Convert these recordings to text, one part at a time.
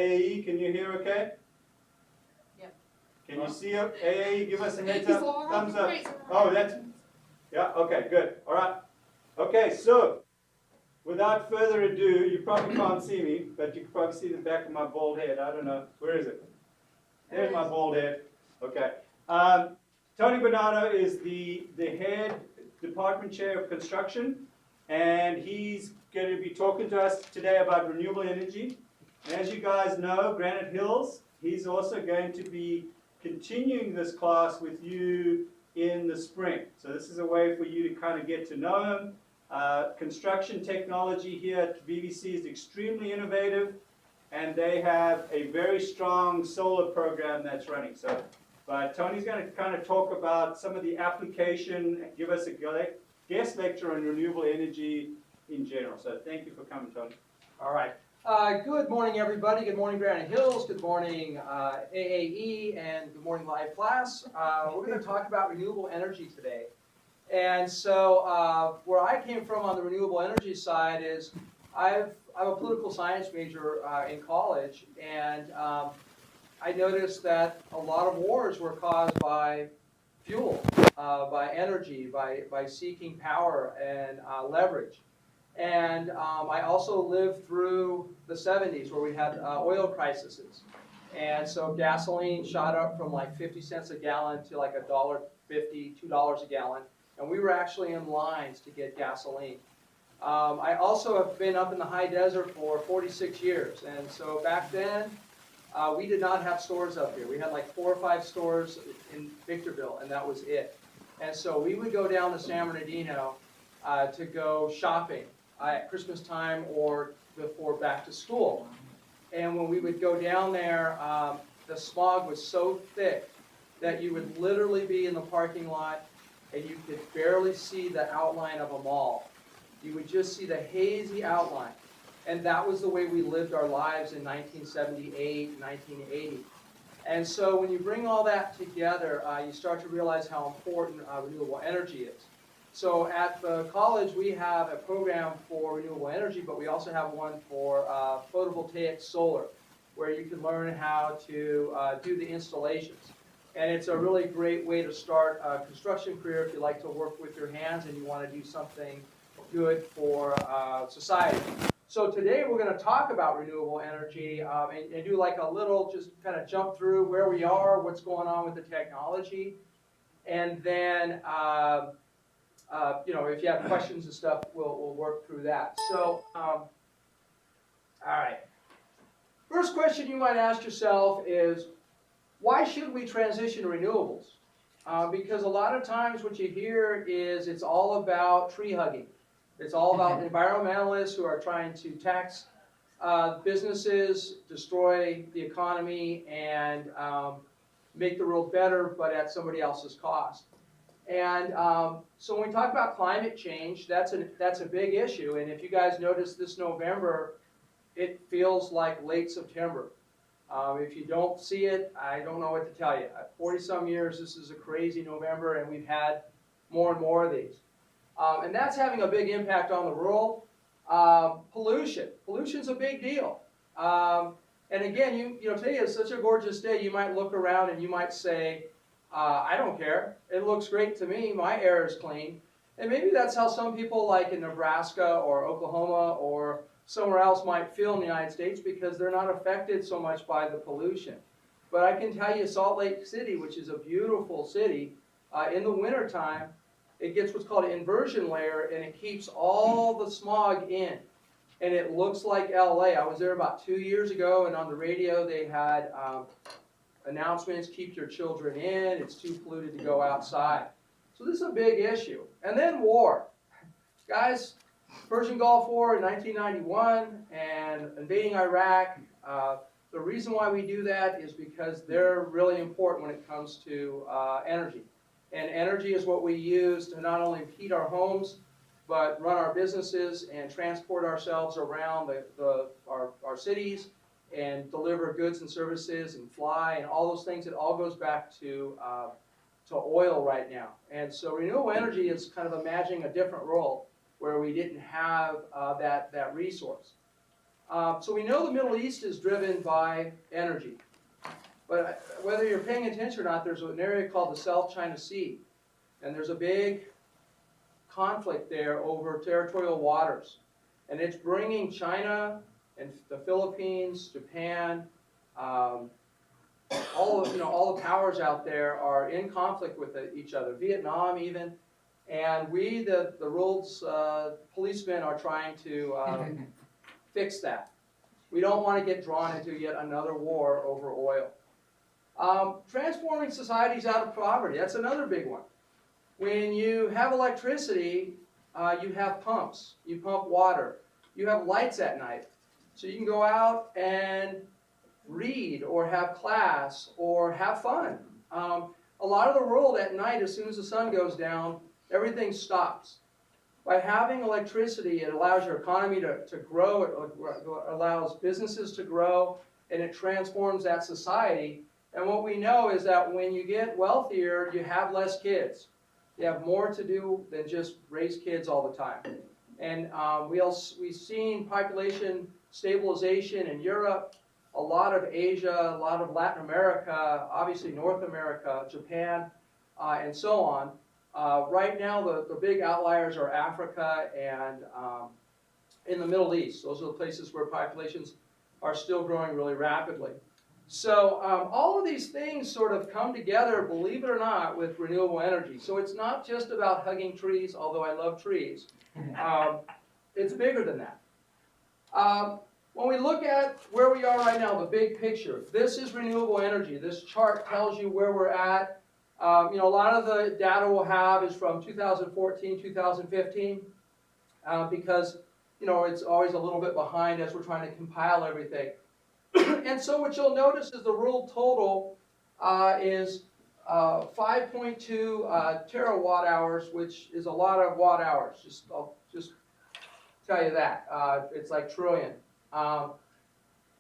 AAE, can you hear okay? Yep. Can you see it? AAE, give us a heads up, thumbs up. Oh, that's, yeah, okay, good, all right. Okay, so, without further ado, you probably can't see me, but you can probably see the back of my bald head. I don't know, where is it? There's my bald head, okay. Tony Bonato is the head department chair of construction, and he's going to be talking to us today about renewable energy. And as you guys know, Granite Hills, he's also going to be continuing this class with you in the spring. So this is a way for you to kind of get to know him. Construction technology here at VVC is extremely innovative, and they have a very strong solar program that's running. So, but Tony's going to kind of talk about some of the application, give us a guest lecture on renewable energy in general. So thank you for coming, Tony. All right. Good morning, everybody. Good morning, Granite Hills. Good morning, AAE, and good morning, live class. We're going to talk about renewable energy today. And so where I came from on the renewable energy side is I'm a political science major in college, and I noticed that a lot of wars were caused by fuel, by energy, by seeking power and leverage. And I also lived through the 70s where we had oil crises. And so gasoline shot up from like 50 cents a gallon to like $1.50, $2 a gallon. And we were actually in lines to get gasoline. I also have been up in the high desert for 46 years. And so back then, we did not have stores up here. We had like 4 or 5 stores in Victorville, and that was it. And so we would go down to San Bernardino to go shopping at Christmas time or before back to school. And when we would go down there, the smog was so thick that you would literally be in the parking lot and you could barely see the outline of a mall. You would just see the hazy outline. And that was the way we lived our lives in 1978, 1980. And so when you bring all that together, you start to realize how important renewable energy is. So at the college, we have a program for renewable energy, but we also have one for photovoltaic solar, where you can learn how to do the installations. And it's a really great way to start a construction career if you like to work with your hands and you want to do something good for society. So today we're going to talk about renewable energy and do like a little, just kind of jump through where we are, what's going on with the technology, and then you know, if you have questions and stuff, we'll work through that. So, all right. First question you might ask yourself is, why should we transition to renewables? Because a lot of times what you hear is it's all about tree hugging. It's all about environmentalists who are trying to tax businesses, destroy the economy, and make the world better, but at somebody else's cost. And so when we talk about climate change, that's a big issue. And if you guys notice this November, it feels like late September. If you don't see it, I don't know what to tell you. 40-some years, this is a crazy November, and we've had more and more of these. And that's having a big impact on the world. Pollution. Pollution's a big deal. And again, you know, today is such a gorgeous day, you might look around and you might say, I don't care. It looks great to me. My air is clean. And maybe that's how some people like in Nebraska or Oklahoma or somewhere else might feel in the United States because they're not affected so much by the pollution. But I can tell you Salt Lake City, which is a beautiful city, in the wintertime, it gets what's called an inversion layer, and it keeps all the smog in. And it looks like LA. I was there about 2 years ago, and on the radio they had announcements, keep your children in, it's too polluted to go outside. So this is a big issue. And then war. Guys, Persian Gulf War in 1991 and invading Iraq, the reason why we do that is because they're really important when it comes to energy. And energy is what we use to not only heat our homes, but run our businesses and transport ourselves around our cities and deliver goods and services and fly and all those things. It all goes back to oil right now. And so renewable energy is kind of imagining a different role where we didn't have that resource. So we know the Middle East is driven by energy. But whether you're paying attention or not, there's an area called the South China Sea. And there's a big conflict there over territorial waters. And it's bringing China and the Philippines, Japan, all the powers out there are in conflict with each other. Vietnam even. And we, the world's policemen, are trying to fix that. We don't want to get drawn into yet another war over oil. Transforming societies out of poverty, that's another big one. When you have electricity, you have pumps. You pump water. You have lights at night. So you can go out and read or have class or have fun. A lot of the world at night, as soon as the sun goes down, everything stops. By having electricity, it allows your economy to grow, it allows businesses to grow, and it transforms that society. And what we know is that when you get wealthier, you have less kids. You have more to do than just raise kids all the time. And we've seen population stabilization in Europe, a lot of Asia, a lot of Latin America, obviously North America, Japan, and so on. Right now, the big outliers are Africa and in the Middle East. Those are the places where populations are still growing really rapidly. So all of these things sort of come together, believe it or not, with renewable energy. So it's not just about hugging trees, although I love trees. It's bigger than that. When we look at where we are right now, the big picture, this is renewable energy. This chart tells you where we're at. A lot of the data we'll have is from 2014, 2015, because, it's always a little bit behind as we're trying to compile everything. And so what you'll notice is the world total is 5.2 terawatt hours, which is a lot of watt hours. I'll just tell you that. It's like trillion.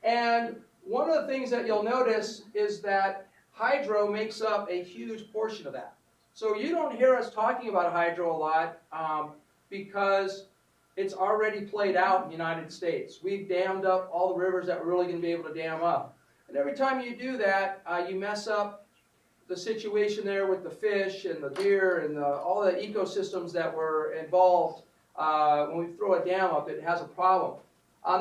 And one of the things that you'll notice is that hydro makes up a huge portion of that. So you don't hear us talking about hydro a lot because it's already played out in the United States. We've dammed up all the rivers that we're really going to be able to dam up. And every time you do that, you mess up the situation there with the fish and the deer and all the ecosystems that were involved. When we throw a dam up, it has a problem.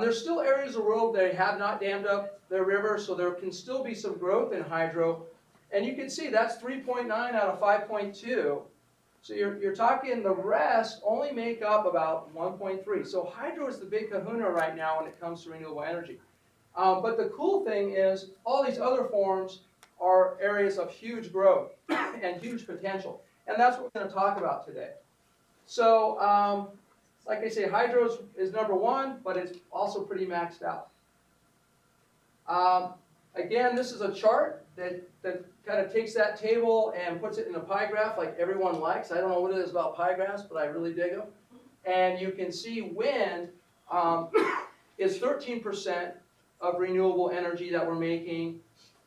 There's still areas of the world that have not dammed up their rivers, so there can still be some growth in hydro. And you can see that's 3.9 out of 5.2. So you're talking the rest only make up about 1.3. So hydro is the big kahuna right now when it comes to renewable energy. But the cool thing is all these other forms are areas of huge growth and huge potential. And that's what we're going to talk about today. So like I say, hydro is number one, but it's also pretty maxed out. Again, this is a chart that kind of takes that table and puts it in a pie graph like everyone likes. I don't know what it is about pie graphs, but I really dig them. And you can see wind is 13% of renewable energy that we're making.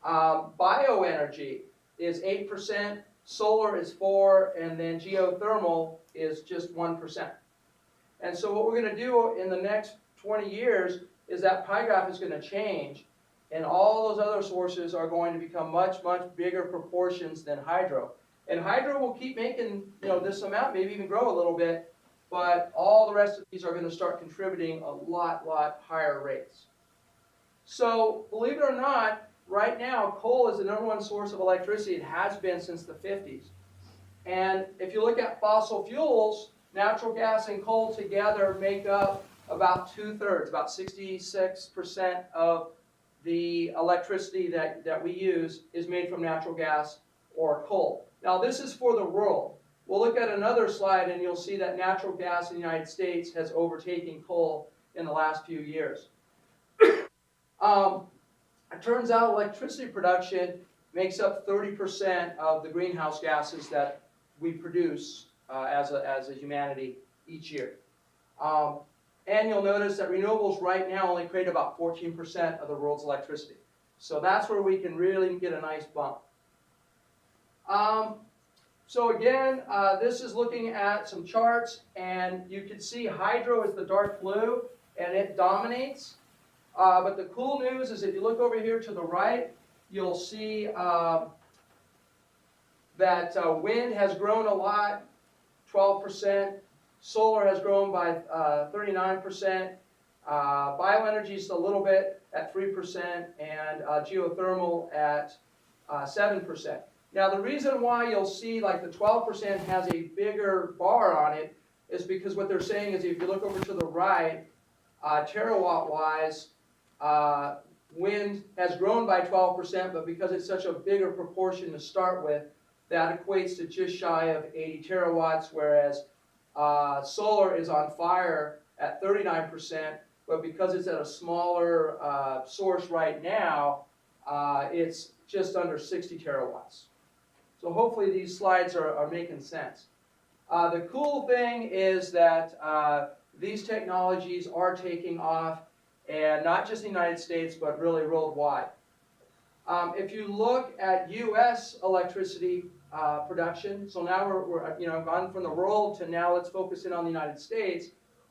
Bioenergy is 8%, solar is 4%, and then geothermal is just 1%. And so what we're going to do in the next 20 years is that pie graph is going to change, and all those other sources are going to become much, much bigger proportions than hydro. And hydro will keep making, this amount, maybe even grow a little bit, but all the rest of these are going to start contributing a lot higher rates. So, believe it or not, right now, coal is the #1 source of electricity. It has been since the 50s. And if you look at fossil fuels, natural gas and coal together make up about 2/3, about 66% of the electricity that we use is made from natural gas or coal. Now this is for the world. We'll look at another slide and you'll see that natural gas in the United States has overtaken coal in the last few years. It turns out electricity production makes up 30% of the greenhouse gases that we produce as a humanity each year. And you'll notice that renewables right now only create about 14% of the world's electricity. So that's where we can really get a nice bump. So again, this is looking at some charts, and you can see hydro is the dark blue, and it dominates. But the cool news is if you look over here to the right, you'll see that wind has grown a lot, 12%. Solar has grown by 39%. Bioenergy is a little bit at 3%, and geothermal at 7%. Now the reason why you'll see like the 12% has a bigger bar on it is because what they're saying is if you look over to the right, terawatt-wise, wind has grown by 12%, but because it's such a bigger proportion to start with, that equates to just shy of 80 terawatts, whereas solar is on fire at 39%, but because it's at a smaller source right now, it's just under 60 terawatts. So hopefully these slides are making sense. The cool thing is that these technologies are taking off, and not just in the United States, but really worldwide. If you look at U.S. electricity production, so now we're gone from the world to now let's focus in on the United States.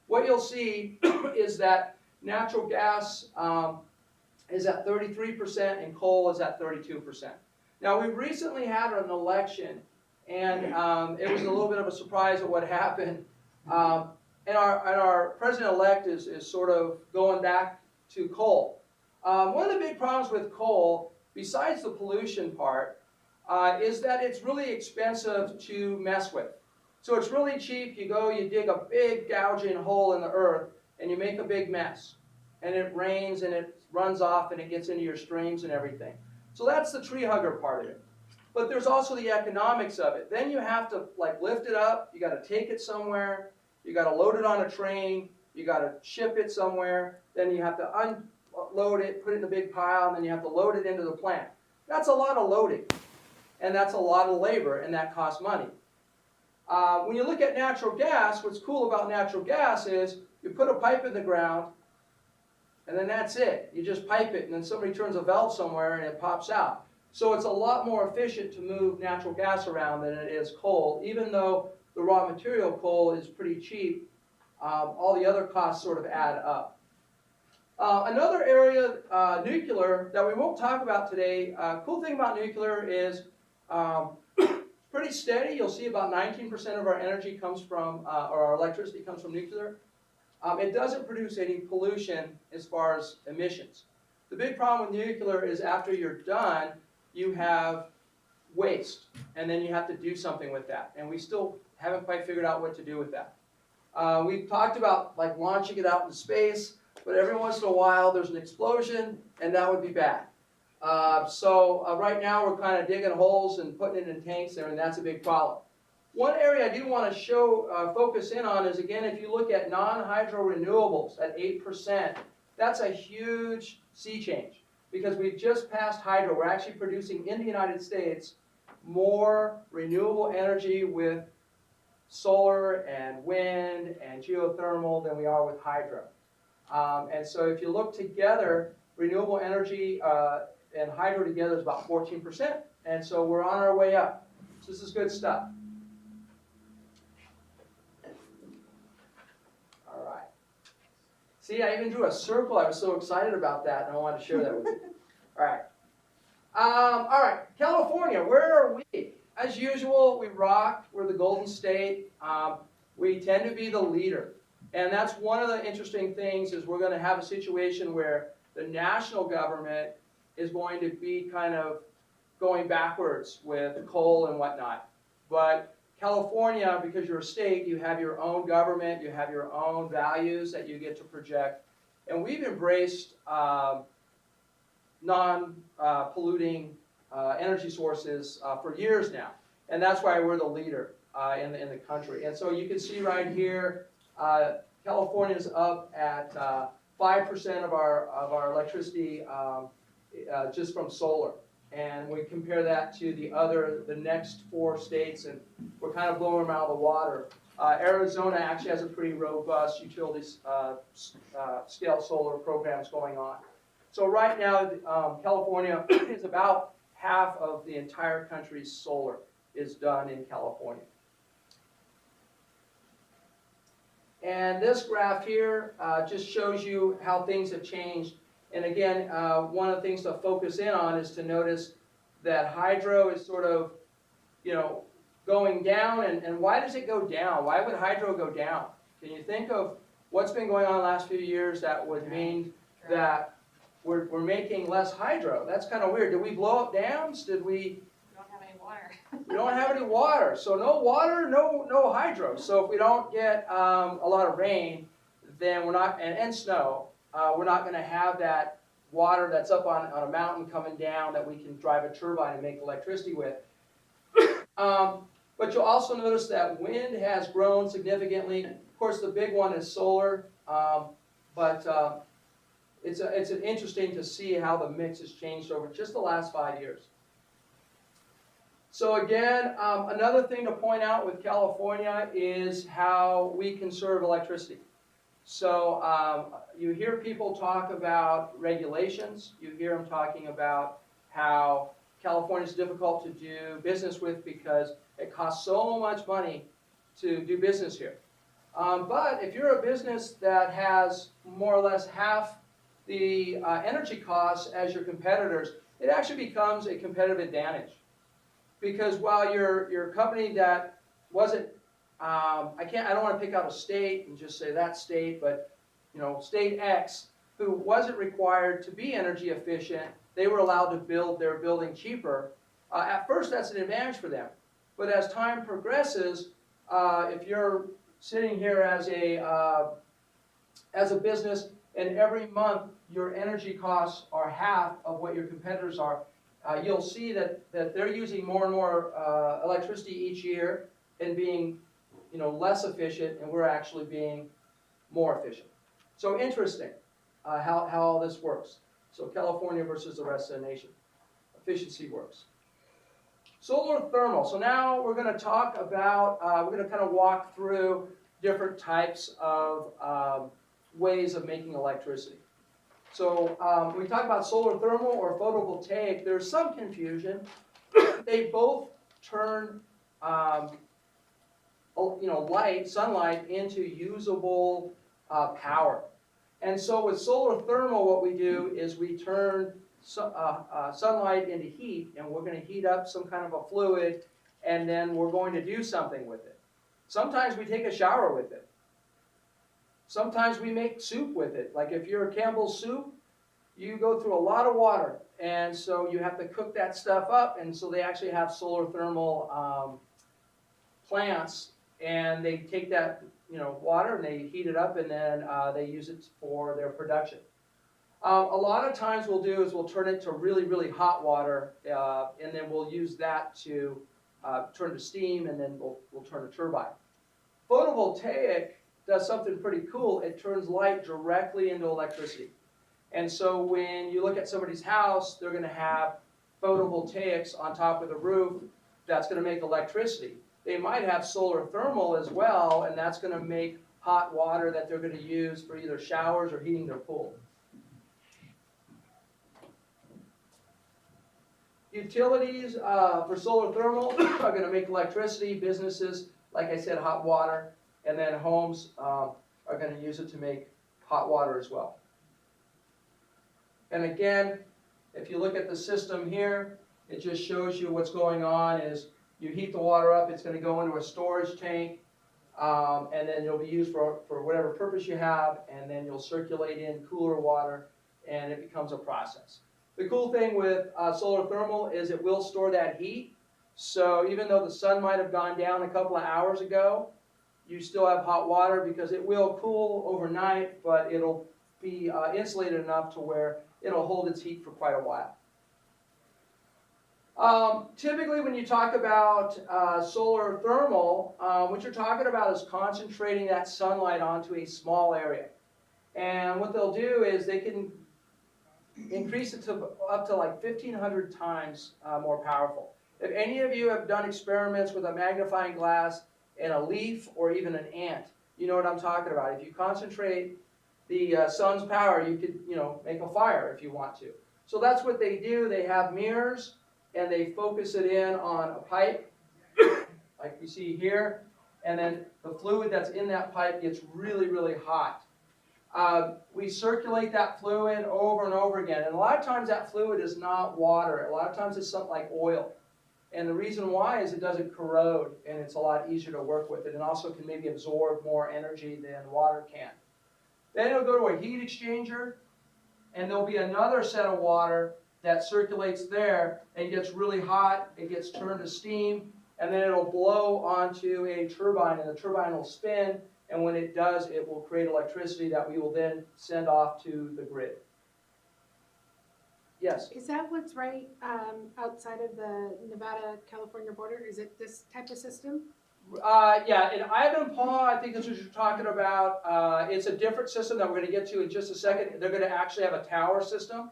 What you'll see is that natural gas is at 33% and coal is at 32%. Now we recently had an election, and it was a little bit of a surprise at what happened. And our president-elect is sort of going back to coal. One of the big problems with coal, besides the pollution part, is that it's really expensive to mess with. So it's really cheap. You go, you dig a big gouging hole in the earth, and you make a big mess. And it rains, and it runs off, and it gets into your streams and everything. So that's the tree hugger part of it. But there's also the economics of it. Then you have to lift it up. You got to take it somewhere. You got to load it on a train. You got to ship it somewhere. Then you have to unload it, put it in a big pile, and then you have to load it into the plant. That's a lot of loading, and that's a lot of labor, and that costs money. When you look at natural gas, what's cool about natural gas is you put a pipe in the ground, and then that's it. You just pipe it, and then somebody turns a valve somewhere, and it pops out. So it's a lot more efficient to move natural gas around than it is coal, even though the raw material coal is pretty cheap. All the other costs sort of add up. Another area, nuclear, that we won't talk about today, cool thing about nuclear is pretty steady. You'll see about 19% of our energy comes from, or our electricity comes from nuclear. It doesn't produce any pollution as far as emissions. The big problem with nuclear is after you're done, you have waste, and then you have to do something with that. And we still haven't quite figured out what to do with that. We've talked about launching it out into space, but every once in a while there's an explosion, and that would be bad. So right now we're kind of digging holes and putting it in tanks there, and that's a big problem. One area I do want to focus in on is, again, if you look at non-hydro renewables at 8%, that's a huge sea change because we've just passed hydro. We're actually producing in the United States more renewable energy with solar and wind and geothermal than we are with hydro. And so if you look together, renewable energy and hydro together is about 14%, and so we're on our way up. So this is good stuff. All right. See, I even drew a circle. I was so excited about that, and I wanted to share that with you. All right. All right, California, where are we? As usual, we rock. We're the Golden State. We tend to be the leader. And that's one of the interesting things is we're going to have a situation where the national government is going to be kind of going backwards with coal and whatnot. But California, because you're a state, you have your own government, you have your own values that you get to project. And we've embraced non-polluting energy sources for years now. And that's why we're the leader in the country. And so you can see right here, California's up at 5% of our electricity just from solar. And we compare that to the next 4 states, and we're kind of blowing them out of the water. Arizona actually has a pretty robust utility scale solar programs going on. So right now, California is about half of the entire country's solar is done in California. And this graph here just shows you how things have changed. And again, one of the things to focus in on is to notice that hydro is sort of, going down. And why does it go down? Why would hydro go down? Can you think of what's been going on the last few years that would mean that we're making less hydro? That's kind of weird. Did we blow up dams? Did we? We don't have any water. We don't have any water. So no water, no hydro. So if we don't get a lot of rain, then we're not, and snow, we're not going to have that water that's up on a mountain coming down that we can drive a turbine and make electricity with. But you'll also notice that wind has grown significantly. Of course, the big one is solar, but it's interesting to see how the mix has changed over just the last 5 years. So again, another thing to point out with California is how we conserve electricity. So you hear people talk about regulations. You hear them talking about how California is difficult to do business with because it costs so much money to do business here. But if you're a business that has more or less half the energy costs as your competitors, it actually becomes a competitive advantage. Because while your company that wasn't, I don't want to pick out a state and just say that state, but state X, who wasn't required to be energy efficient, they were allowed to build their building cheaper. At first, that's an advantage for them. But as time progresses, if you're sitting here as a business and every month your energy costs are half of what your competitors are, you'll see that they're using more and more electricity each year and being less efficient, and we're actually being more efficient. So interesting how all this works. So California versus the rest of the nation. Efficiency works. Solar thermal. So now we're going to talk about, we're going to kind of walk through different types of ways of making electricity. So when we talk about solar thermal or photovoltaic, there's some confusion. They both turn sunlight into usable power. And so with solar thermal, what we do is we turn sunlight into heat, and we're going to heat up some kind of a fluid, and then we're going to do something with it. Sometimes we take a shower with it. Sometimes we make soup with it. Like if you're a Campbell's soup, you go through a lot of water, and so you have to cook that stuff up, and so they actually have solar thermal plants, and they take that water and they heat it up, and then they use it for their production. A lot of times we'll do is we'll turn it to really, really hot water, and then we'll use that to turn to steam, and then we'll turn a turbine. Photovoltaic does something pretty cool. It turns light directly into electricity. And so when you look at somebody's house, they're going to have photovoltaics on top of the roof. That's going to make electricity. They might have solar thermal as well, and that's going to make hot water that they're going to use for either showers or heating their pool. Utilities for solar thermal are going to make electricity. Businesses, like I said, hot water. And then homes are going to use it to make hot water as well. And again, if you look at the system here, it just shows you what's going on is you heat the water up, it's going to go into a storage tank, and then it'll be used for whatever purpose you have, and then you'll circulate in cooler water, and it becomes a process. The cool thing with solar thermal is it will store that heat, so even though the sun might have gone down a couple of hours ago, you still have hot water because it will cool overnight, but it'll be insulated enough to where it'll hold its heat for quite a while. Typically when you talk about solar thermal, what you're talking about is concentrating that sunlight onto a small area. And what they'll do is they can increase it to up to like 1,500 times more powerful. If any of you have done experiments with a magnifying glass and a leaf or even an ant, you know what I'm talking about. If you concentrate the sun's power, you could make a fire if you want to. So that's what they do. They have mirrors and they focus it in on a pipe like we see here, and then the fluid that's in that pipe gets really, really hot. We circulate that fluid over and over again. And a lot of times that fluid is not water. A lot of times it's something like oil. And the reason why is it doesn't corrode, and it's a lot easier to work with it, and also can maybe absorb more energy than water can. Then it'll go to a heat exchanger, and there'll be another set of water that circulates there and gets really hot. It gets turned to steam, and then it'll blow onto a turbine, and the turbine will spin, and when it does, it will create electricity that we will then send off to the grid. Yes? Is that what's right outside of the Nevada-California border? Is it this type of system? Yeah, in Ivanpah, I think that's what you're talking about. It's a different system that we're going to get to in just a second. They're going to actually have a tower system.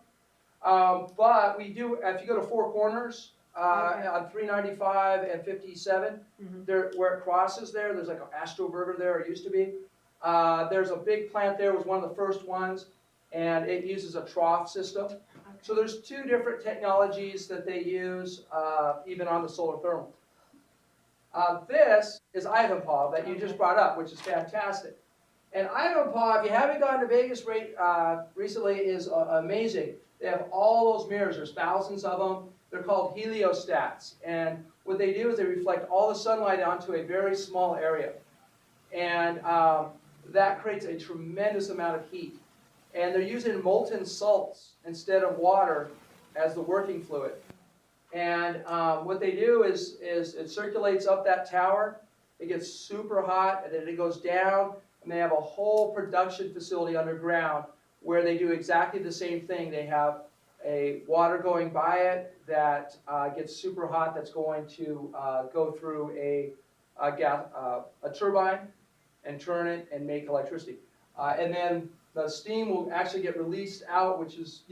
But we do, if you go to Four Corners, on 395 and 57, there, where it crosses there's like an Astroburger there, it used to be. There's a big plant there, it was one of the first ones, and it uses a trough system. So there's two different technologies that they use, even on the solar thermal. This is Ivanpah that you just brought up, which is fantastic. And Ivanpah, if you haven't gone to Vegas recently, is amazing. They have all those mirrors, there's thousands of them. They're called heliostats. And what they do is they reflect all the sunlight onto a very small area. And that creates a tremendous amount of heat. And they're using molten salts instead of water as the working fluid. And what they do is it circulates up that tower, it gets super hot, and then it goes down, and they have a whole production facility underground where they do exactly the same thing. They have a water going by it that gets super hot, that's going to go through a turbine and turn it and make electricity. And then the steam will actually get released out, which is,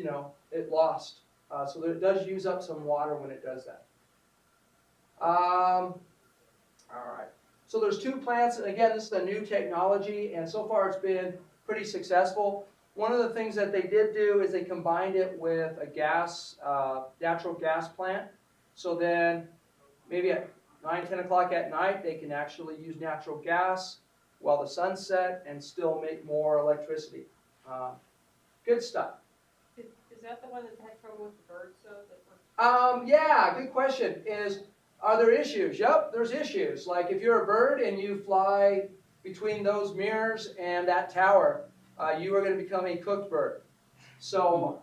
it lost. So it does use up some water when it does that. All right. So there's two plants, and again, this is a new technology, and so far it's been pretty successful. One of the things that they did do is they combined it with a natural gas plant. So then maybe at 9, 10 o'clock at night, they can actually use natural gas while the sun's set and still make more electricity. Good stuff. Is that the one that had trouble with the birds, though? Yeah, good question. Are there issues? Yep, there's issues. Like if you're a bird and you fly between those mirrors and that tower, you are going to become a cooked bird. So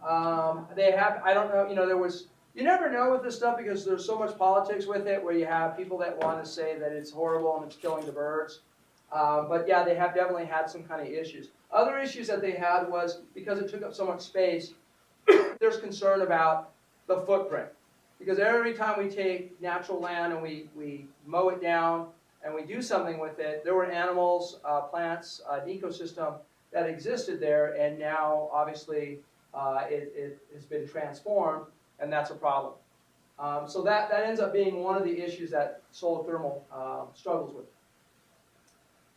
they have, I don't know, you never know with this stuff because there's so much politics with it where you have people that want to say that it's horrible and it's killing the birds. But yeah, they have definitely had some kind of issues. Other issues that they had was because it took up so much space, there's concern about the footprint. Because every time we take natural land and we mow it down and we do something with it, there were animals, plants, an ecosystem that existed there, and now obviously it has been transformed, and that's a problem. So that ends up being one of the issues that solar thermal struggles with.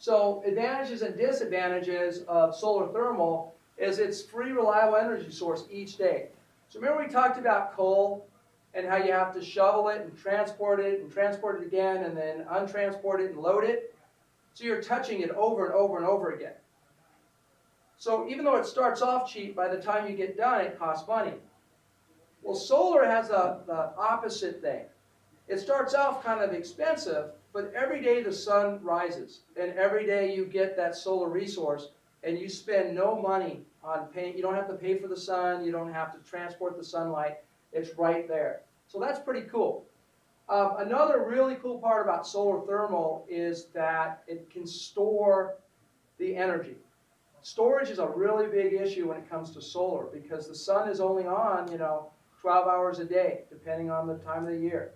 So advantages and disadvantages of solar thermal is it's free, reliable energy source each day. So remember we talked about coal and how you have to shovel it and transport it again and then untransport it and load it. So you're touching it over and over and over again. So even though it starts off cheap, by the time you get done, it costs money. Well, solar has the opposite thing. It starts off kind of expensive, but every day the sun rises, and every day you get that solar resource, and you spend no money on paying. You don't have to pay for the sun. You don't have to transport the sunlight. It's right there. So that's pretty cool. Another really cool part about solar thermal is that it can store the energy. Storage is a really big issue when it comes to solar because the sun is only on, 12 hours a day, depending on the time of the year.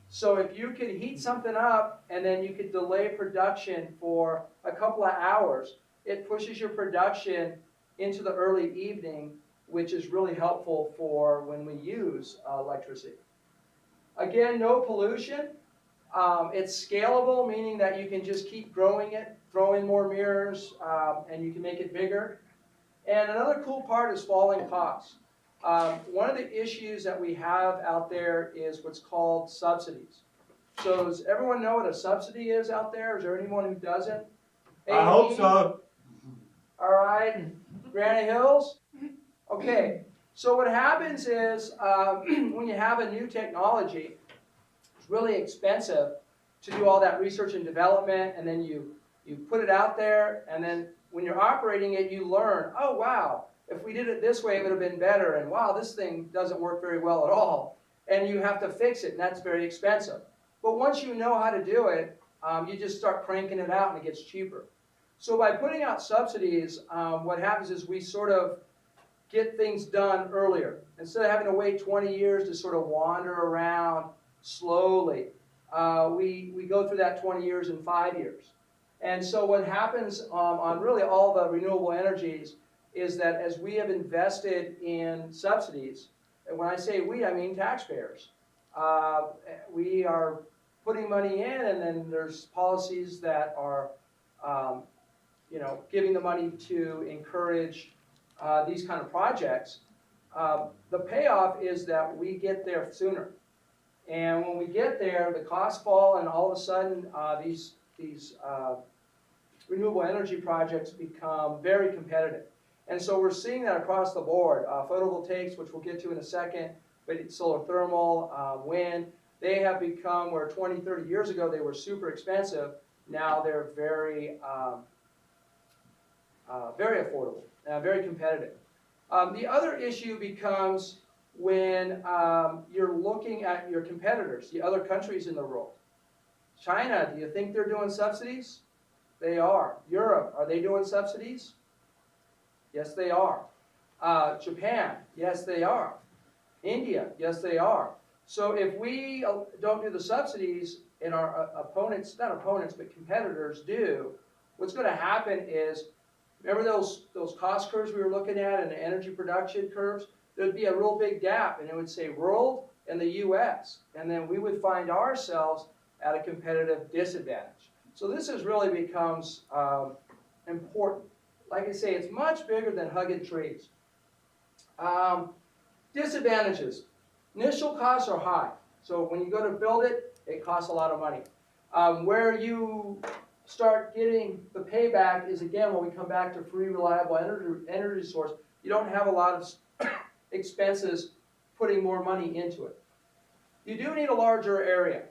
So if you could heat something up and then you could delay production for a couple of hours, it pushes your production into the early evening, which is really helpful for when we use electricity. Again, no pollution. It's scalable, meaning that you can just keep growing it, throw in more mirrors, and you can make it bigger. And another cool part is falling costs. One of the issues that we have out there is what's called subsidies. So does everyone know what a subsidy is out there? Is there anyone who doesn't? I hope so. All right, Granite Hills? Okay, so what happens is when you have a new technology, it's really expensive to do all that research and development, and then you put it out there, and then when you're operating it, you learn, oh wow, if we did it this way, it would have been better, and wow, this thing doesn't work very well at all, and you have to fix it, and that's very expensive. But once you know how to do it, you just start cranking it out, and it gets cheaper. So by putting out subsidies, what happens is we sort of get things done earlier. Instead of having to wait 20 years to sort of wander around slowly, we go through that 20 years in 5 years. And so what happens on really all the renewable energies is that as we have invested in subsidies, and when I say we, I mean taxpayers, we are putting money in, and then there's policies that are giving the money to encourage these kind of projects. The payoff is that we get there sooner. And when we get there, the costs fall, and all of a sudden these renewable energy projects become very competitive. And so we're seeing that across the board. Photovoltaics, which we'll get to in a second, but it's solar thermal, wind, they have become where 20, 30 years ago they were super expensive. Now they're very affordable, very competitive. The other issue becomes when you're looking at your competitors, the other countries in the world. China, do you think they're doing subsidies? They are. Europe, are they doing subsidies? Yes, they are. Japan, yes, they are. India, yes, they are. So if we don't do the subsidies and our opponents, not opponents, but competitors do, what's going to happen is, remember those cost curves we were looking at and the energy production curves? There'd be a real big gap, and it would say world and the US. And then we would find ourselves at a competitive disadvantage. So this has really becomes important. Like I say, it's much bigger than hugging trees. Disadvantages. Initial costs are high. So when you go to build it, it costs a lot of money. Where you start getting the payback is, again, when we come back to free, reliable energy source, you don't have a lot of expenses putting more money into it. You do need a larger area,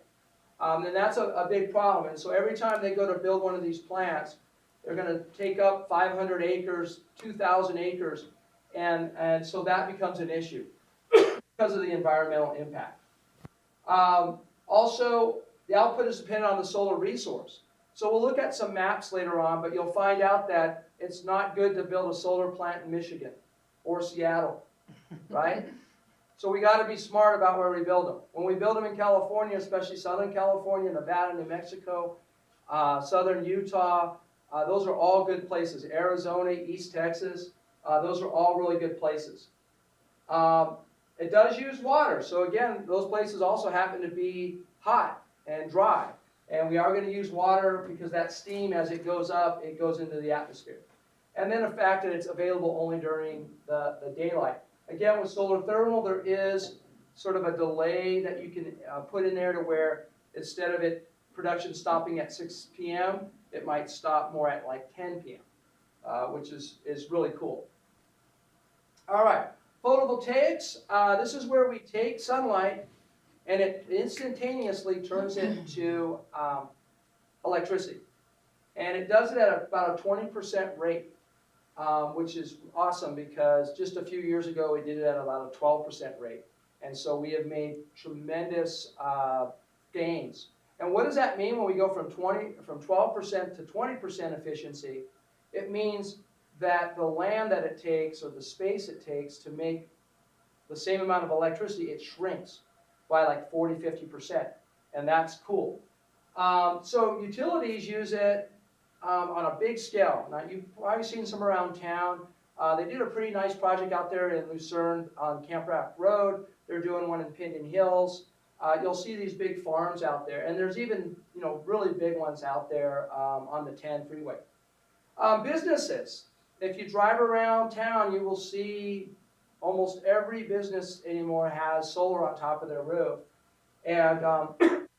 and that's a big problem. And so every time they go to build one of these plants, they're going to take up 500 acres, 2,000 acres, and so that becomes an issue because of the environmental impact. Also, the output is dependent on the solar resource. So we'll look at some maps later on, but you'll find out that it's not good to build a solar plant in Michigan or Seattle, right? So we got to be smart about where we build them. When we build them in California, especially Southern California, Nevada, New Mexico, Southern Utah, those are all good places. Arizona, East Texas, those are all really good places. It does use water. So again, those places also happen to be hot and dry. And we are going to use water because that steam, as it goes up, it goes into the atmosphere. And then the fact that it's available only during the daylight. Again, with solar thermal, there is sort of a delay that you can put in there to where instead of production stopping at 6 p.m., it might stop more at like 10 p.m., which is really cool. All right, photovoltaics. This is where we take sunlight and it instantaneously turns it into electricity. And it does it at about a 20% rate, which is awesome because just a few years ago we did it at about a 12% rate. And so we have made tremendous gains. And what does that mean when we go from 12% to 20% efficiency? It means that the land that it takes or the space it takes to make the same amount of electricity, it shrinks by like 40, 50%. And that's cool. So utilities use it on a big scale. Now you've probably seen some around town. They did a pretty nice project out there in Lucerne on Camp Raft Road. They're doing one in Pinon Hills. You'll see these big farms out there, and there's even really big ones out there on the 10 freeway. Businesses. If you drive around town, you will see almost every business anymore has solar on top of their roof. And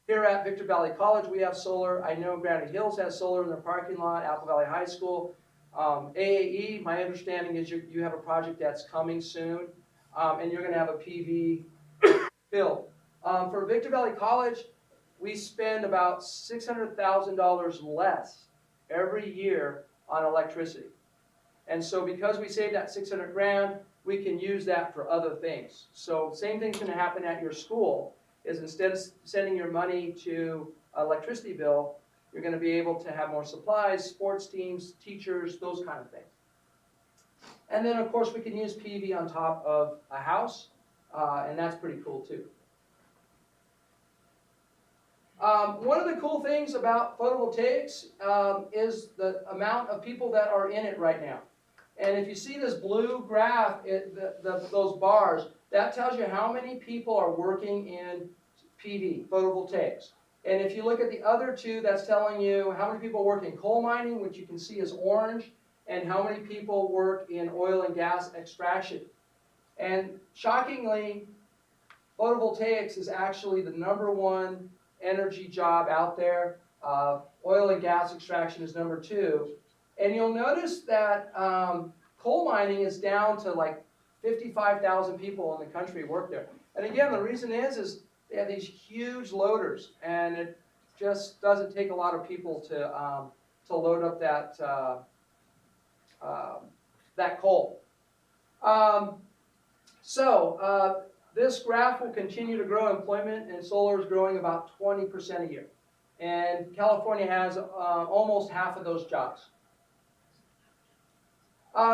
here at Victor Valley College, we have solar. I know Granite Hills has solar in their parking lot, Apple Valley High School. AAE, my understanding is you have a project that's coming soon, and you're going to have a PV bill. For Victor Valley College, we spend about $600,000 less every year on electricity. And so because we saved that 600 grand, we can use that for other things. So same thing's going to happen at your school, is instead of sending your money to an electricity bill, you're going to be able to have more supplies, sports teams, teachers, those kind of things. And then of course we can use PV on top of a house, and that's pretty cool too. One of the cool things about photovoltaics is the amount of people that are in it right now. And if you see this blue graph, those bars, that tells you how many people are working in PV, photovoltaics. And if you look at the other two, that's telling you how many people work in coal mining, which you can see is orange, and how many people work in oil and gas extraction. And shockingly, photovoltaics is actually the #1 energy job out there. Oil and gas extraction is #2. And you'll notice that coal mining is down to like 55,000 people in the country work there. And again, the reason is they have these huge loaders, and it just doesn't take a lot of people to load up that coal. This graph will continue to grow. Employment in solar is growing about 20% a year. And California has almost half of those jobs.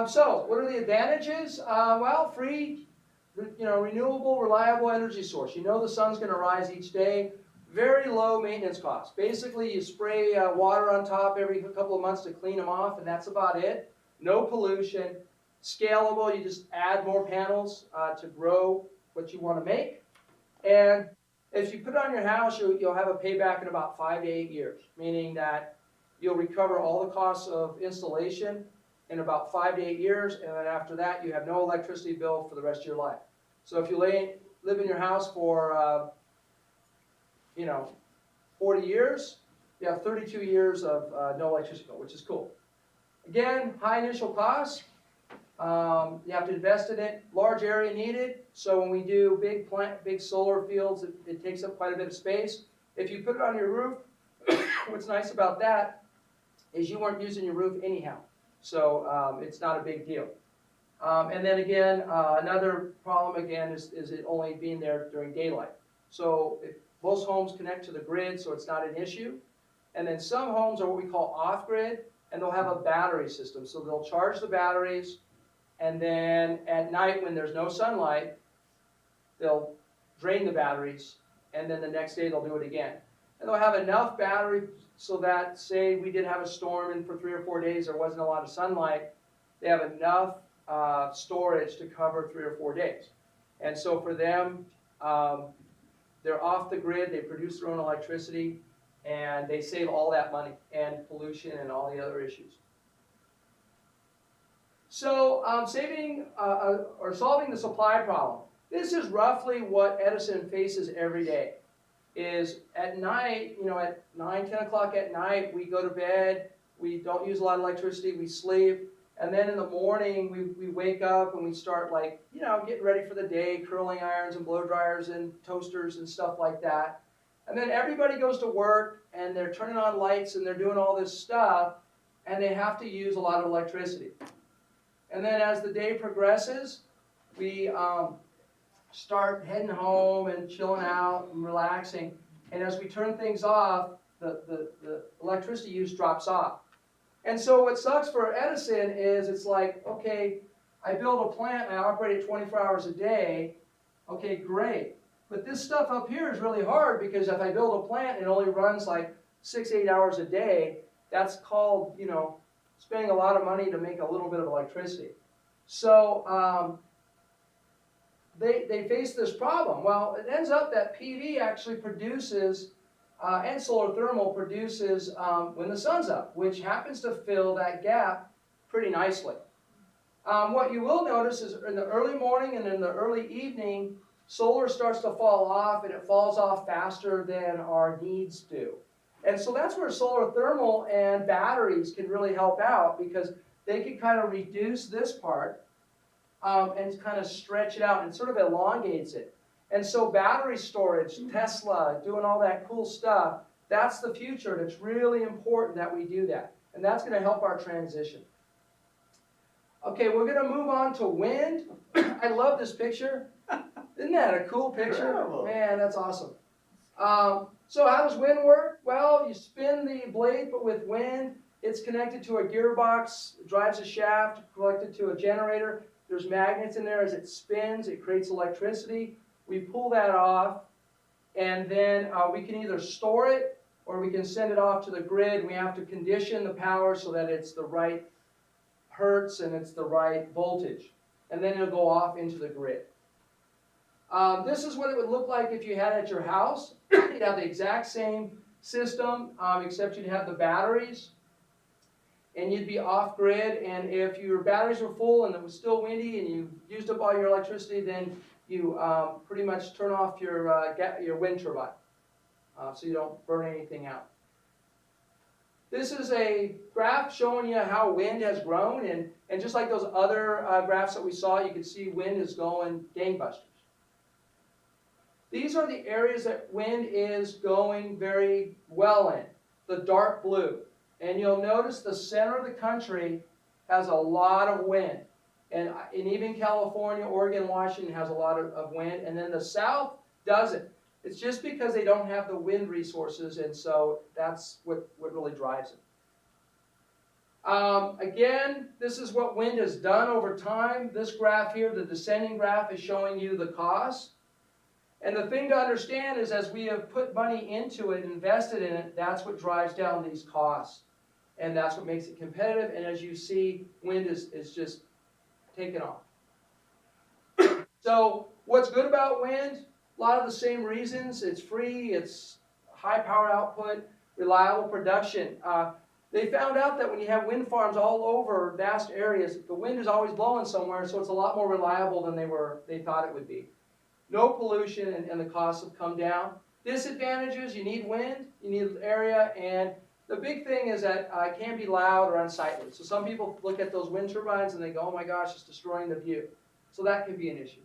So what are the advantages? Well, free, renewable, reliable energy source. You know the sun's going to rise each day. Very low maintenance costs. Basically, you spray water on top every couple of months to clean them off, and that's about it. No pollution. Scalable. You just add more panels to grow what you want to make. And if you put it on your house, you'll have a payback in about 5 to 8 years, meaning that you'll recover all the costs of installation in about 5 to 8 years, and then after that, you have no electricity bill for the rest of your life. So if you live in your house for, 40 years, you have 32 years of no electricity bill, which is cool. Again, high initial costs. You have to invest in it. Large area needed. So when we do big solar fields, it takes up quite a bit of space. If you put it on your roof, what's nice about that is you weren't using your roof anyhow. So it's not a big deal. And then again, another problem again is it only being there during daylight. So most homes connect to the grid, so it's not an issue. And then some homes are what we call off-grid, and they'll have a battery system. So they'll charge the batteries, and then at night when there's no sunlight, they'll drain the batteries, and then the next day they'll do it again. And they'll have enough battery so that, say we did have a storm and for 3 or 4 days there wasn't a lot of sunlight, they have enough storage to cover 3 or 4 days. And so for them, they're off the grid, they produce their own electricity, and they save all that money and pollution and all the other issues. So solving the supply problem. This is roughly what Edison faces every day. Is at night, at 9, 10 o'clock at night, we go to bed, we don't use a lot of electricity, we sleep, and then in the morning we wake up and we start getting ready for the day, curling irons and blow dryers and toasters and stuff like that. And then everybody goes to work and they're turning on lights and they're doing all this stuff, and they have to use a lot of electricity. And then as the day progresses, we start heading home and chilling out and relaxing. And as we turn things off, the electricity use drops off. And so what sucks for Edison is it's like, okay, I build a plant and I operate it 24 hours a day. Okay, great. But this stuff up here is really hard because if I build a plant and it only runs like 6, 8 hours a day, that's called, spending a lot of money to make a little bit of electricity. So they face this problem. Well, it ends up that PV actually produces, and solar thermal produces when the sun's up, which happens to fill that gap pretty nicely. What you will notice is in the early morning and in the early evening, solar starts to fall off, and it falls off faster than our needs do. And so that's where solar thermal and batteries can really help out, because they could kind of reduce this part and kind of stretch it out and sort of elongates it. And so battery storage, Tesla, doing all that cool stuff, that's the future, and it's really important that we do that. And that's going to help our transition. Okay, we're going to move on to wind. I love this picture. Isn't that a cool picture? Incredible. Man, that's awesome. So how does wind work? Well, you spin the blade, but with wind, it's connected to a gearbox, drives a shaft, connected to a generator. There's magnets in there. As it spins, it creates electricity. We pull that off, and then we can either store it or we can send it off to the grid. We have to condition the power so that it's the right hertz and it's the right voltage. And then it'll go off into the grid. This is what it would look like if you had it at your house. You'd have the exact same system, except you'd have the batteries. And you'd be off grid, and if your batteries were full and it was still windy and you used up all your electricity, then you pretty much turn off your wind turbine, so you don't burn anything out. This is a graph showing you how wind has grown, and just like those other graphs that we saw, you can see wind is going gangbusters. These are the areas that wind is going very well in, the dark blue. And you'll notice the center of the country has a lot of wind. And even California, Oregon, Washington has a lot of wind. And then the South doesn't. It's just because they don't have the wind resources, and so that's what really drives it. Again, this is what wind has done over time. This graph here, the descending graph, is showing you the cost. And the thing to understand is as we have put money into it, invested in it, that's what drives down these costs. And that's what makes it competitive. And as you see, wind is just taken off. So what's good about wind? A lot of the same reasons. It's free, it's high power output, reliable production. They found out that when you have wind farms all over vast areas, the wind is always blowing somewhere, so it's a lot more reliable than they thought it would be. No pollution, and the costs have come down. Disadvantages, you need wind, you need area, and the big thing is that it can be loud or unsightly. So some people look at those wind turbines and they go, oh my gosh, it's destroying the view. So that can be an issue.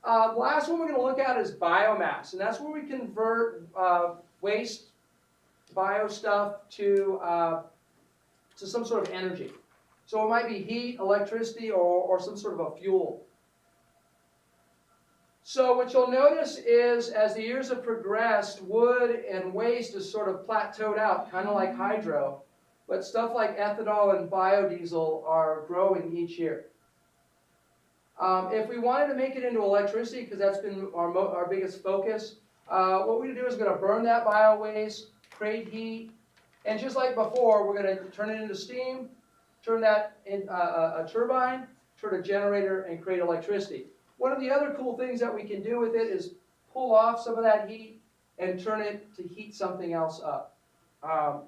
The last one we're going to look at is biomass, and that's where we convert waste bio stuff to some sort of energy. So it might be heat, electricity, or some sort of a fuel. So what you'll notice is as the years have progressed, wood and waste is sort of plateaued out, kind of like hydro, but stuff like ethanol and biodiesel are growing each year. If we wanted to make it into electricity, because that's been our biggest focus, what we're going to do is we're going to burn that bio waste, create heat, and just like before, we're going to turn it into steam, turn that in a turbine, turn a generator, and create electricity. One of the other cool things that we can do with it is pull off some of that heat and turn it to heat something else up.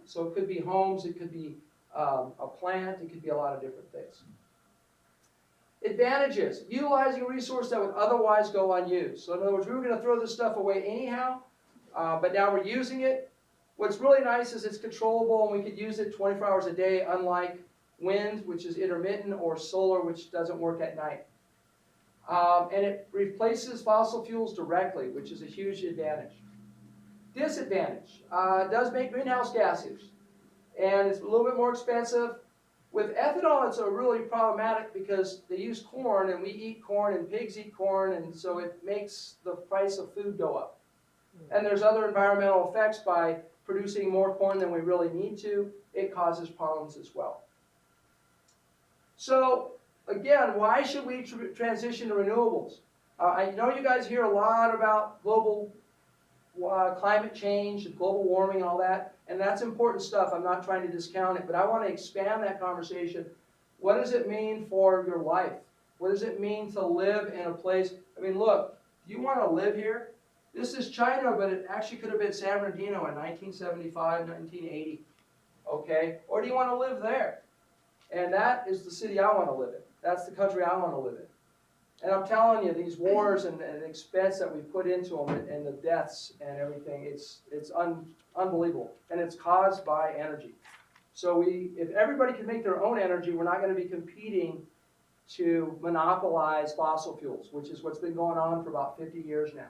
So it could be homes, it could be a plant, it could be a lot of different things. Advantages, utilizing a resource that would otherwise go unused. So in other words, we were going to throw this stuff away anyhow, but now we're using it. What's really nice is it's controllable and we could use it 24 hours a day, unlike wind, which is intermittent, or solar, which doesn't work at night. And it replaces fossil fuels directly, which is a huge advantage. Disadvantage, it does make greenhouse gases, and it's a little bit more expensive. With ethanol, it's really problematic because they use corn, and we eat corn, and pigs eat corn, and so it makes the price of food go up. And there's other environmental effects by producing more corn than we really need to. It causes problems as well. So, again, why should we transition to renewables? I know you guys hear a lot about global climate change, global warming, and all that, and that's important stuff. I'm not trying to discount it, but I want to expand that conversation. What does it mean for your life? What does it mean to live in a place? I mean, look, do you want to live here? This is China, but it actually could have been San Bernardino in 1975, 1980. Okay? Or do you want to live there? And that is the city I want to live in. That's the country I want to live in. And I'm telling you, these wars and the expense that we put into them and the deaths and everything, it's unbelievable. And it's caused by energy. So if everybody can make their own energy, we're not going to be competing to monopolize fossil fuels, which is what's been going on for about 50 years now.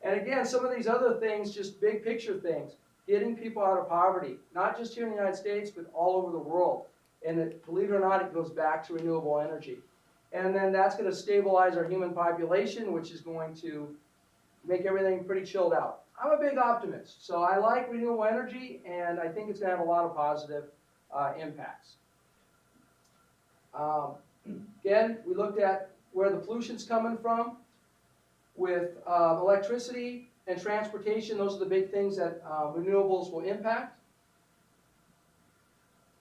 And again, some of these other things, just big picture things, getting people out of poverty, not just here in the United States, but all over the world. And believe it or not, it goes back to renewable energy. And then that's going to stabilize our human population, which is going to make everything pretty chilled out. I'm a big optimist, so I like renewable energy, and I think it's going to have a lot of positive impacts. Again, we looked at where the pollution's coming from. With electricity and transportation, those are the big things that renewables will impact.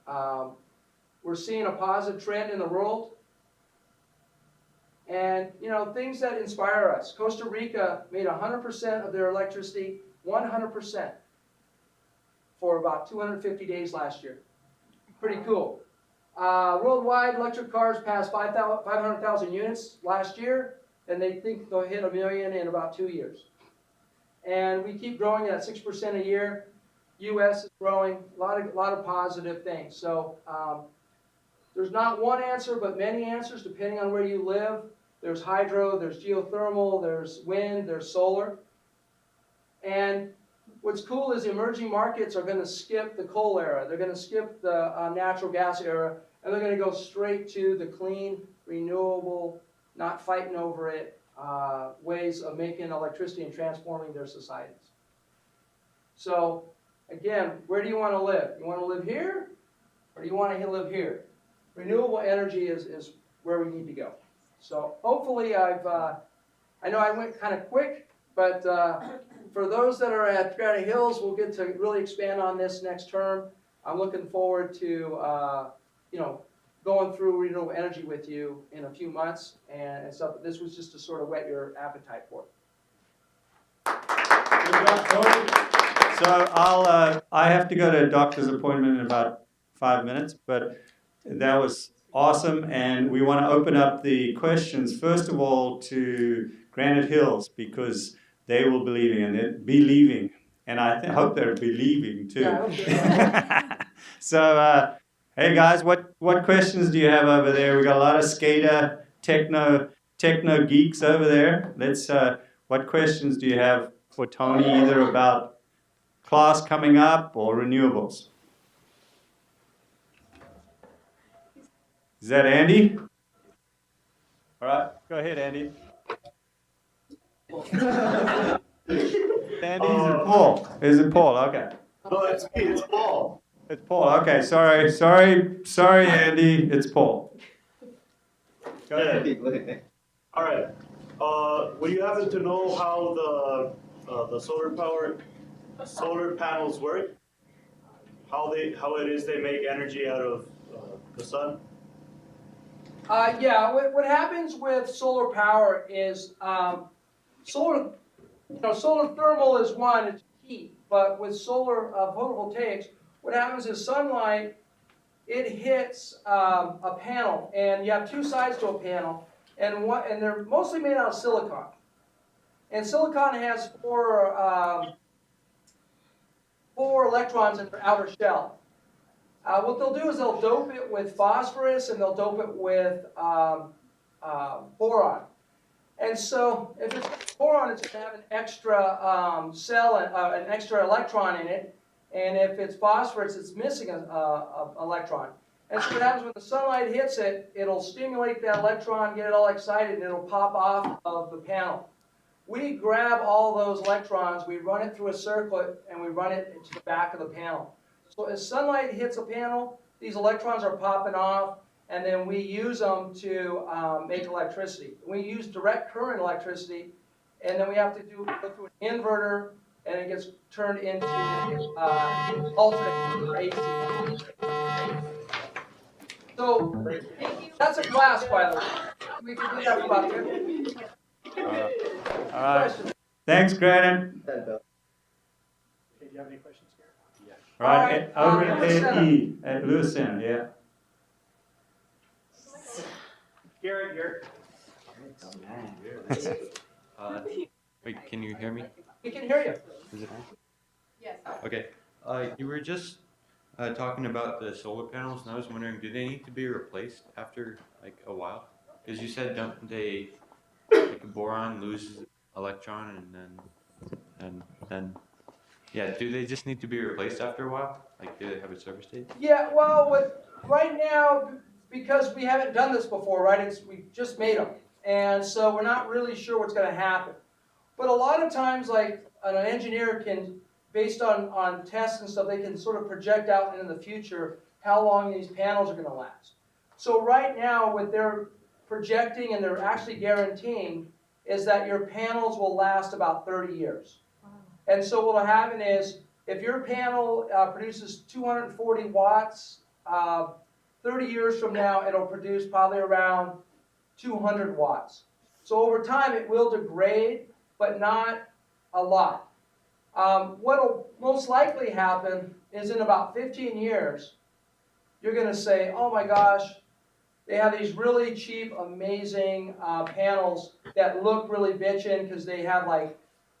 We're seeing a positive trend in the world. And, things that inspire us. Costa Rica made 100% of their electricity, 100%, for about 250 days last year. Pretty cool. Worldwide, electric cars passed 500,000 units last year, and they think they'll hit 1 million in about 2 years. And we keep growing at 6% a year. U.S. is growing, a lot of positive things. So there's not one answer, but many answers depending on where you live. There's hydro, there's geothermal, there's wind, there's solar. And what's cool is the emerging markets are going to skip the coal era. They're going to skip the natural gas era, and they're going to go straight to the clean, renewable, not fighting over it, ways of making electricity and transforming their societies. So, again, where do you want to live? You want to live here, or do you want to live here? Renewable energy is where we need to go. So, hopefully I know I went kind of quick, but for those that are at Granite Hills, we'll get to really expand on this next term. I'm looking forward to, going through renewable energy with you in a few months and stuff. This was just to sort of whet your appetite for it. So I have to go to a doctor's appointment in about 5 minutes, but that was awesome. And we want to open up the questions, first of all, to Granite Hills, because they will be leaving, and I hope they're believing too. Yeah, I hope so, hey guys, what questions do you have over there? We got a lot of skater, techno geeks over there. What questions do you have for Tony, either about class coming up or renewables? Is that Andy? All right, go ahead, Andy. Andy, is it Paul? Is it Paul? Okay. No, it's me. It's Paul. It's Paul. Okay, sorry, Andy. It's Paul. Go ahead. All right. Would you happen to know how the solar panels work? How it is they make energy out of the sun? Yeah. What happens with solar power is solar thermal is one. It's heat. But with solar photovoltaics, what happens is sunlight, it hits a panel, and you have two sides to a panel, and they're mostly made out of silicon. And silicon has four electrons in their outer shell. What they'll do is they'll dope it with phosphorus, and they'll dope it with boron. And so, if it's boron, it's going to have an extra cell, an extra electron in it. And if it's phosphorus, it's missing an electron. And so what happens when the sunlight hits it, it'll stimulate that electron, get it all excited, and it'll pop off of the panel. We grab all those electrons, we run it through a circuit, and we run it into the back of the panel. So as sunlight hits a panel, these electrons are popping off, and then we use them to make electricity. We use direct current electricity, and then we have to go through an inverter, and it gets turned into alternate for AC. So that's a class, by the way. We can do that for about 10 minutes. All right. Thanks, Granite. Okay, do you have any questions here? Yeah. All right, over at Lewis Center, yeah. Garrett. Wait, can you hear me? We can hear you. Is it on? Yes. Okay. You were just talking about the solar panels, and I was wondering, do they need to be replaced after like a while? Because you said don't they, like a boron loses electron, and then yeah, do they just need to be replaced after a while? Like, do they have a service date? Yeah, well, right now, because we haven't done this before, right? We just made them, and so we're not really sure what's going to happen. But a lot of times, like an engineer can, based on tests and stuff, they can sort of project out into the future how long these panels are going to last. So right now, what they're projecting and they're actually guaranteeing is that your panels will last about 30 years. And so what will happen is, if your panel produces 240 watts, 30 years from now, it'll produce probably around 200 watts. So over time, it will degrade, but not a lot. What will most likely happen is in about 15 years, you're going to say, oh my gosh, they have these really cheap, amazing panels that look really bitchin' because they have like,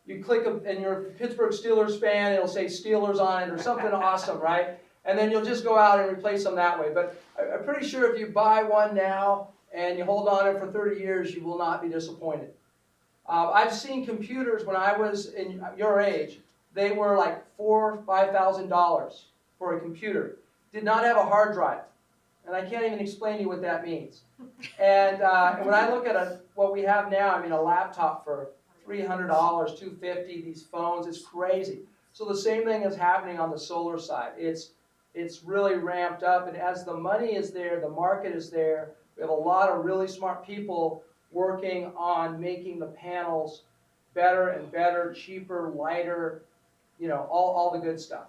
you click in your Pittsburgh Steelers fan, it'll say Steelers on it or something awesome, right? And then you'll just go out and replace them that way. But I'm pretty sure if you buy one now and you hold on it for 30 years, you will not be disappointed. I've seen computers when I was in your age, they were like $4,000 or $5,000 for a computer. Did not have a hard drive. And I can't even explain to you what that means. And when I look at what we have now, I mean a laptop for $300, $250, these phones, it's crazy. So the same thing is happening on the solar side. It's really ramped up, and as the money is there, the market is there, we have a lot of really smart people working on making the panels better and better, cheaper, lighter, you know, all the good stuff.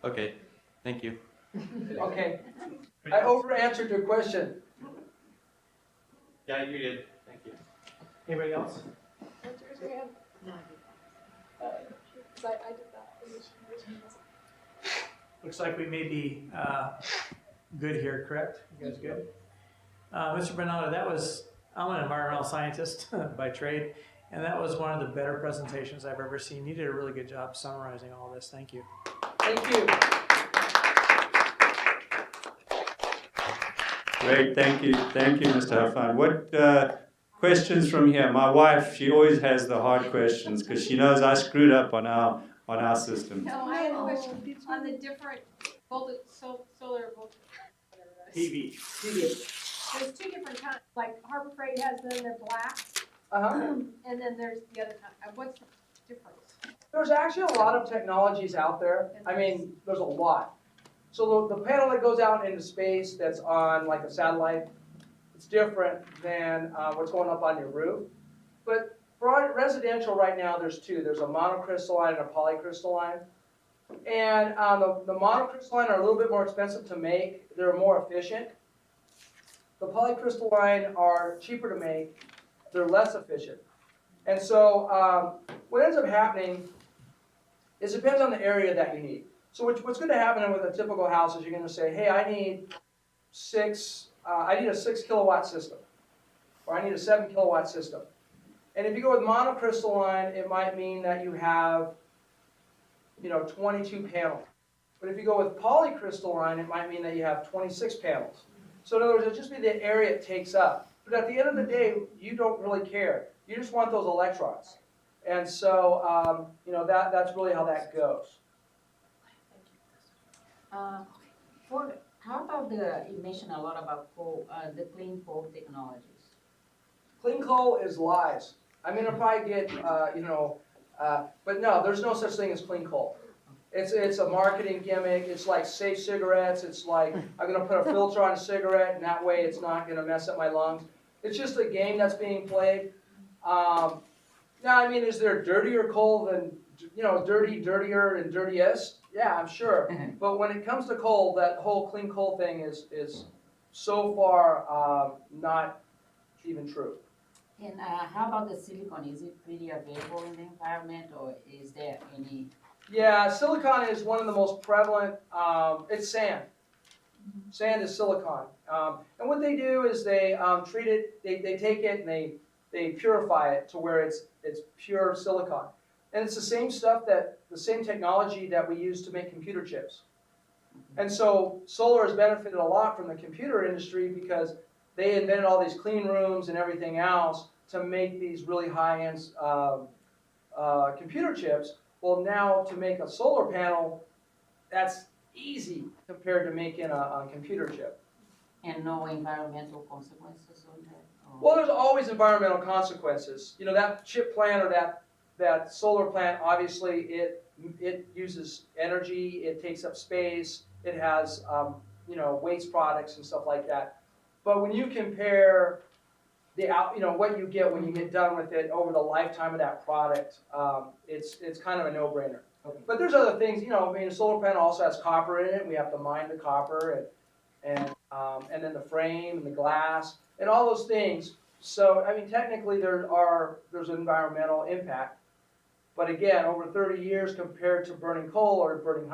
Okay, thank you. Okay, I over-answered your question. Yeah, you did. Thank you. Anybody else? What's yours, Rhiannon? Because I did that. Looks like we may be good here, correct? You guys good? Mr. Bonato, I'm an environmental scientist by trade, and that was one of the better presentations I've ever seen. You did a really good job summarizing all this. Thank you. Thank you. Great, thank you, Mr. Huffine. What questions from here? My wife, she always has the hard questions because she knows I screwed up on our system. No, I have a question on the different solar voltage, whatever that is. PV. There's two different kinds, like Harbor Freight has them, they're black, and then there's the other kind. What's the difference? There's actually a lot of technologies out there. I mean, there's a lot. So the panel that goes out into space that's on like a satellite, it's different than what's going up on your roof. But for residential right now, there's two. There's a monocrystalline and a polycrystalline. And the monocrystalline are a little bit more expensive to make. They're more efficient. The polycrystalline are cheaper to make. They're less efficient. And so what ends up happening is it depends on the area that you need. So what's going to happen with a typical house is you're going to say, hey, I need a 6 kilowatt system, or I need a 7 kilowatt system. And if you go with monocrystalline, it might mean that you have, 22 panels. But if you go with polycrystalline, it might mean that you have 26 panels. So in other words, it'll just be the area it takes up. But at the end of the day, you don't really care. You just want those electrons. And so, that's really how that goes. How about you mentioned a lot about coal, the clean coal technologies. Clean coal is lies. I mean, I'll probably get, but no, there's no such thing as clean coal. It's a marketing gimmick. It's like safe cigarettes. It's like I'm going to put a filter on a cigarette, and that way it's not going to mess up my lungs. It's just a game that's being played. Now, I mean, is there dirtier coal than, dirtier, and dirtiest? Yeah, I'm sure. But when it comes to coal, that whole clean coal thing is so far not even true. And how about the silicon? Is it pretty available in the environment, or is there any? Yeah, silicon is one of the most prevalent. It's sand. Sand is silicon. And what they do is they treat it, they take it and they purify it to where it's pure silicon. And it's the same stuff the same technology that we use to make computer chips. And so solar has benefited a lot from the computer industry because they invented all these clean rooms and everything else to make these really high-end computer chips. Well, now to make a solar panel, that's easy compared to making a computer chip. And no environmental consequences on that? Or- Well, there's always environmental consequences. You know, that chip plant or that solar plant, obviously, it uses energy, it takes up space, it has, you know, waste products and stuff like that. But when you compare you know, what you get when you get done with it over the lifetime of that product, it's kind of a no-brainer. Okay. But there's other things, you know, I mean, a solar panel also has copper in it. We have to mine the copper and then the frame and the glass and all those things. So, I mean, technically there's an environmental impact. But again, over 30 years compared to burning coal or burning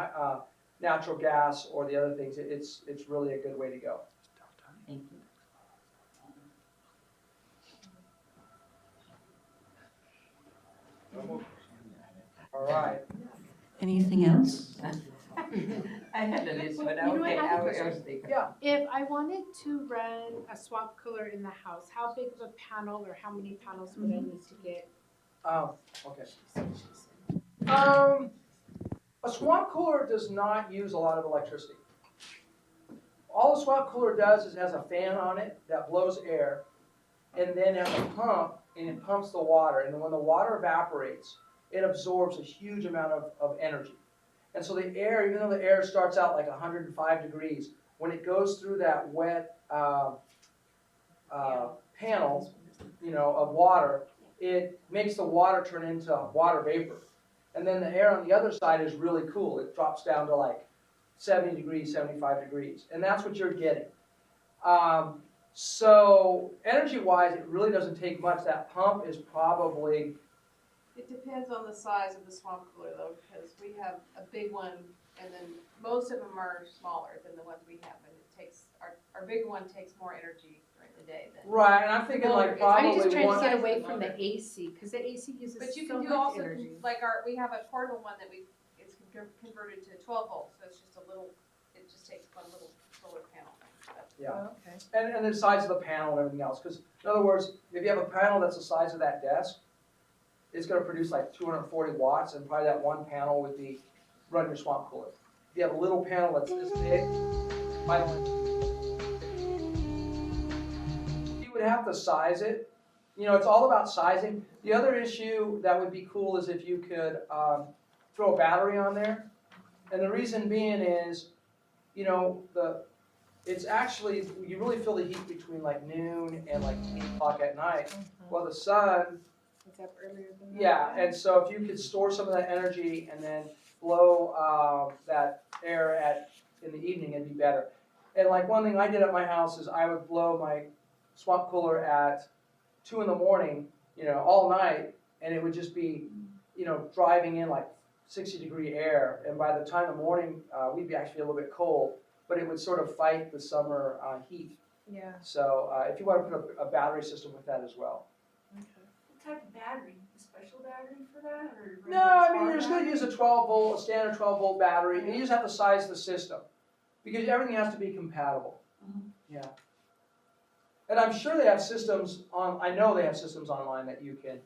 natural gas or the other things, it's really a good way to go. Thank you. All right. Anything else? I had a list, but You know what, I okay, have a I question. was thinking. Yeah. If I wanted to run a swamp cooler in the house, how big of a panel or how many panels would I need to get? Okay. A swamp cooler does not use a lot of electricity. All a swamp cooler does is it has a fan on it that blows air, and then it has a pump, and it pumps the water. And then when the water evaporates, it absorbs a huge amount of energy. And so the air, even though the air starts out like 105 degrees, when it goes through that wet panel, you know, of water, it makes the water turn into water vapor. And then the air on the other side is really cool. It drops down to like 70 degrees, 75 degrees. And that's what you're getting. So energy-wise, it really doesn't take much. That pump is probably... It depends on the size of the swamp cooler though, because we have a big one and then most of them are smaller than the ones we have. And it takes, our bigger one takes more energy during the day than. Right, and I'm thinking like probably I'm just trying one... to get away from the AC, because the AC uses But you so can do much also, energy. like we have a portable one that it's converted to 12 volts, so it's just a little, it just takes one little solar panel. Yeah. Oh, okay. And the size of the panel and everything else. Because in other words, if you have a panel that's the size of that desk, it's going to produce like 240 watts, and probably that one panel would be run your swamp cooler. If you have a little panel that's this big, you would have to size it. You know, it's all about sizing. The other issue that would be cool is if you could throw a battery on there. And the reason being is, you know, it's actually, you really feel the heat between like noon and like 8 o'clock at night. Well, the sun, It's up earlier than that. yeah, and so if you could store some of that energy and then blow that air in the evening, it'd be better. And like one thing I did at my house is I would blow my swamp cooler at 2 in the morning, you know, all night, and it would just be, you know, driving in like 60-degree air. And by the time the morning, we'd be actually a little bit cold, but it would sort of fight the summer heat. Yeah. So if you want to put a battery system with that as well. Okay. What type of battery? A special battery for that, or? No, I mean, you're just going to use a 12-volt, a standard 12-volt battery, and you just have to size the system, because everything has to be compatible. Yeah. And I'm sure they have systems I know they have systems online that you can,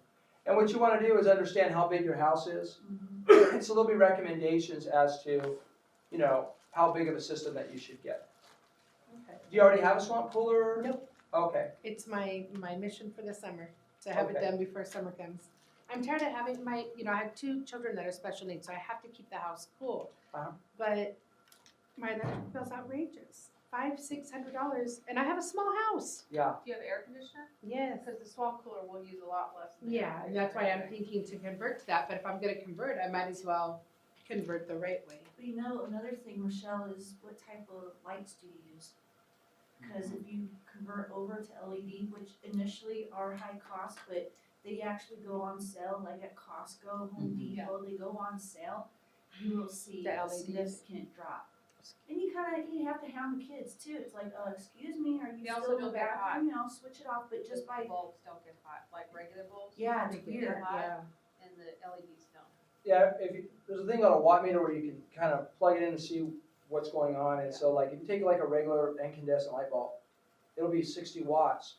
and what you want to do is understand how big your house is. So there'll be recommendations as to, you know, how big of a system that you should get. Okay. Do you already have a swamp cooler? Nope. Okay. It's my mission for the summer, to have it Okay. done before summer comes. I'm tired of having I have 2 children that are special needs, so I have to keep the house cool. Uh-huh. But my electric bill's outrageous, $500-600, and I have a small house. Yeah. Do you have air conditioner? Yes. Because the swamp cooler will use a lot less. Than Yeah, and that's why I'm thinking to convert to that, but if I'm gonna convert, I might as well convert the right way. But you know, another thing, Michelle, is what type of lights do you use? Because if you convert over to LED, which initially are high cost, but they actually go on sale, like at Costco, Home Depot, they go on sale, you will see The a LEDs. significant drop. And you have to hound the kids too. It's like, excuse me, are you They also still in the don't get hot. bathroom? You know, switch it off, but just by, bulbs don't get hot, like regular bulbs. yeah, it's They get weird. hot. Yeah. and the LEDs don't. Yeah, there's a thing on a watt meter where you can kind of plug it in and see what's going on, and so like if you take like a regular incandescent light bulb, it'll be 60 watts,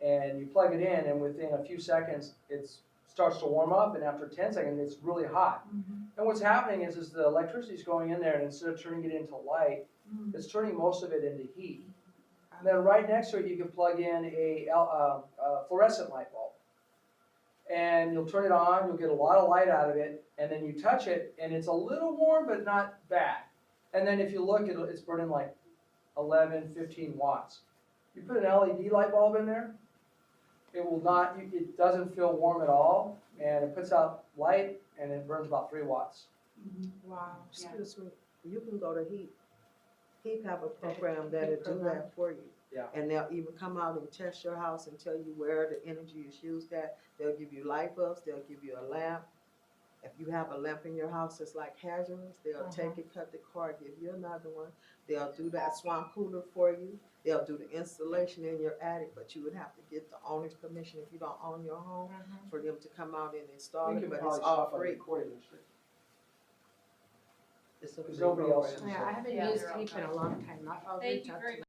and you plug it in, and within a few seconds, it starts to warm up, and after 10 seconds, it's really hot. And what's happening is the electricity's going in there, and instead of turning it into light, it's turning most of it into heat. And then right next to it, you can plug in a fluorescent light bulb. And you'll turn it on, you'll get a lot of light out of it, and then you touch it, and it's a little warm, but not bad. And then if you look, it's burning like 11, 15 watts. You put an LED light bulb in there, it doesn't feel warm at all, and it puts out light, and it burns about 3 watts. Wow. Excuse me, you can go to HEAP. HEAP have a program that'll do that for you. Yeah. And they'll even come out and test your house and tell you where the energy is used at. They'll give you light bulbs, they'll give you a lamp. If you have a lamp in your house that's like hazardous, they'll take it, cut the cord, give you another one. They'll do that swamp cooler for you. They'll do the installation in your attic, but you would have to get the owner's permission if you don't own your home for them to come out and install We it, can but it's probably all stop on the free. recording industry. It's a Because free nobody else program. is. Yeah, I haven't Yeah, used they're all tape in a long time. I'll Thank reach you out very to much.